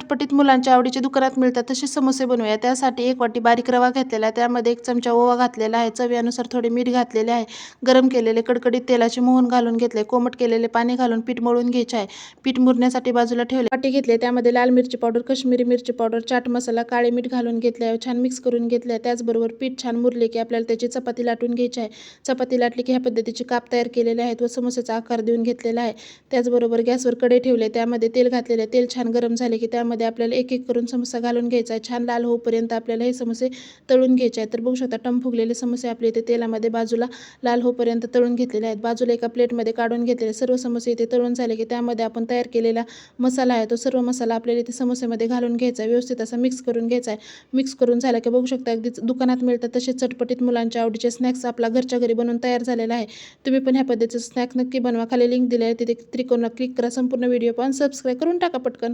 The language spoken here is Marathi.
चटपटीत मुलांच्या आवडीचे दुकानात मिळतात तसे समोसे बनवूया. त्यासाठी 1 वाटी बारीक रवा घेतलेला आहे. त्यामध्ये 1 चमचा ओवा घातलेला आहे. चवीनुसार थोडे मीठ घातलेले आहे. गरम केलेले कडकडीत तेलाचे मोहन घालून घेतले. कोमट केलेले पाणी घालून पीठ मळून घ्यायचे आहे. पीठ मुरण्यासाठी बाजूला ठेवले. वाटी घेतली, त्यामध्ये लाल मिरची पावडर, काश्मीरी मिरची पावडर, चाट मसाला, काळे मीठ घालून घेतले आहे. छान मिक्स करून घेतले आहे. त्याचबरोबर पीठ छान मुरले की आपल्याला त्याची चपाती लाटून घ्यायची आहे. चपाती लाटली की ह्या पद्धतीचे काप तयार केलेले आहेत व समोसेचा आकार देऊन घेतलेला आहे. त्याचबरोबर गॅसवर कढई ठेवले, त्यामध्ये तेल घातलेले आहे. तेल छान गरम झाले की त्यामध्ये आपल्याला एक एक करून समोसा घालून घ्यायचा आहे. छान लाल होईपर्यंत आपल्याला हे समोसे तळून घ्यायचे आहेत. तर बघू शकता टम फुगलेले समोसे आपले इथे तेलामध्ये बाजूला लाल होईपर्यंत तळून घेतलेले आहेत. बाजूला एका प्लेटमध्ये काढून घेतलेले सर्व समोसे इथे तळून झाले की त्यामध्ये आपण तयार केलेला मसाला आहे तो सर्व मसाला आपल्याला इथे समोसेमध्ये घालून घ्यायचा आहे. व्यवस्थित असा मिक्स करून घ्यायचा आहे. मिक्स करून झाला की बघू शकता अगदी दुकानात मिळतात तसे चटपटीत मुलांच्या आवडीचे स्नॅक्स आपला घरच्या घरी बनवून तयार झालेला आहे. तुम्ही पण ह्या पद्धतीचे स्नॅक्स नक्की बनवा. खाली लिंक दिली आहे, तिथे त्रिकोणाला क्लिक करा. संपूर्ण व्हिडिओ पाहून सबस्क्राईब करून टाका पटकन.